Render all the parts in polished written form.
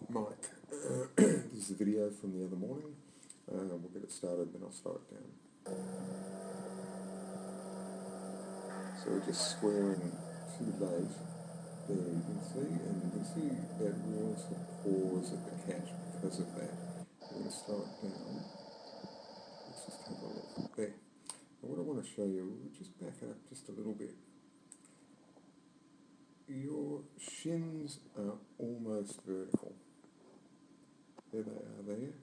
Mike. This is a video from the other morning. We'll get it started, then I'll slow it down. So we're just squaring too late. There you can see, and you can see that real sort of pause at the catch because of that. We're going to slow it down. Let's just have a look. There. And what I want to show you, we'll just back it up just a little bit. Your shins are almost vertical. There they are there.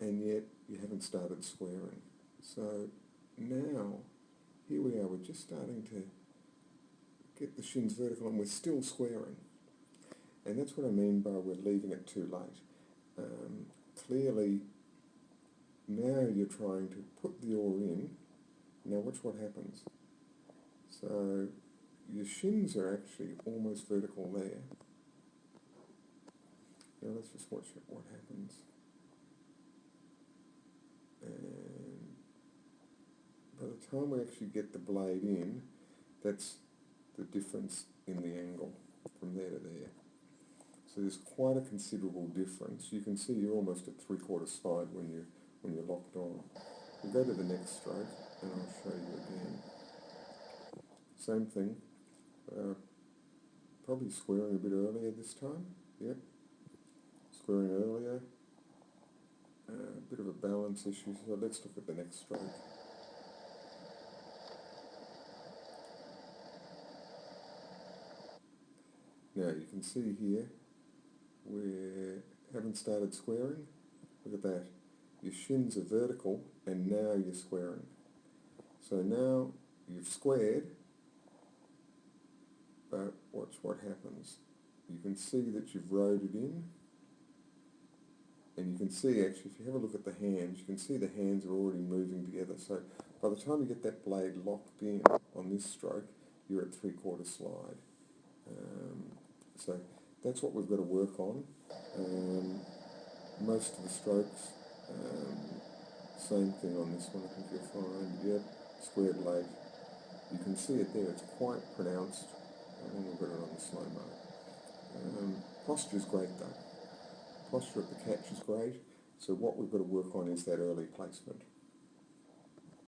And yet you haven't started squaring. So now, here we are, we're just starting to get the shins vertical and we're still squaring. And that's what I mean by we're leaving it too late. Clearly, now you're trying to put the oar in. Now watch what happens. So your shins are actually almost vertical there. Now let's just watch what happens. And by the time we actually get the blade in, that's the difference in the angle from there to there. So there's quite a considerable difference. You can see you're almost at 3/4 slide when you're locked on. We go to the next stroke and I'll show you again. Same thing. Probably squaring a bit earlier this time. Yep. Squaring earlier. A bit of a balance issue, so let's look at the next stroke. Now you can see here we haven't started squaring. Look at that. Your shins are vertical and now you're squaring. So now you've squared, but watch what happens. You can see that you've rode it in. And you can see, actually, if you have a look at the hands, you can see the hands are already moving together. So by the time you get that blade locked in on this stroke, you're at 3/4 slide. So that's what we've got to work on. Most of the strokes, same thing on this one, I think you'll find. Yep, squared late. You can see it there, it's quite pronounced. And we've got it on the slow-mo. Posture is great though. Posture at the catch is great, so what we've got to work on is that early placement.